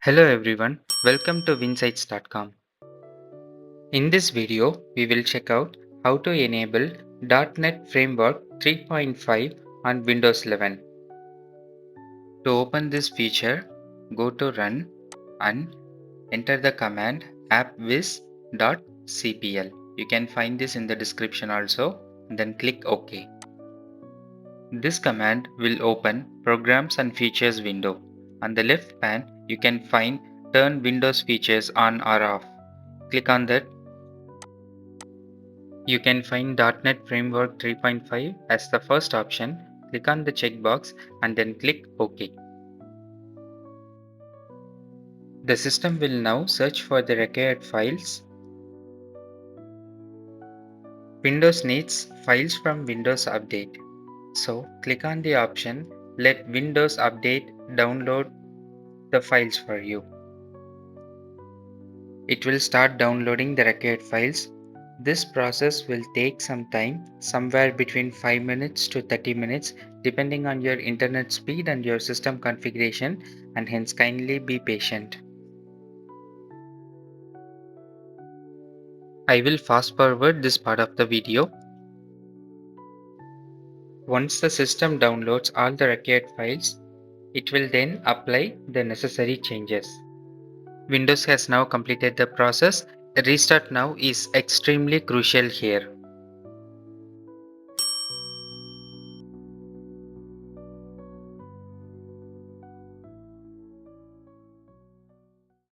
Hello everyone, welcome to winsides.com. In this video, we will check out how to enable .NET Framework 3.5 on Windows 11. To open this feature, go to Run and enter the command appwiz.cpl. You can find this in the description also, then click OK. This command will open Programs and Features window. On the left pane, you can find Turn Windows Features on or off. Click on that. You can find .NET Framework 3.5 as the first option. Click on the checkbox and then click OK. The system will now search for the required files. Windows needs files from Windows Update. So click on the option Let Windows Update download the files for you. It will start downloading the required files. This process will take some time, somewhere between 5 minutes to 30 minutes depending on your internet speed and your system configuration, and hence kindly be patient. I will fast forward this part of the video. Once the system downloads all the required files, it will then apply the necessary changes. Windows has now completed the process. A restart now is extremely crucial here.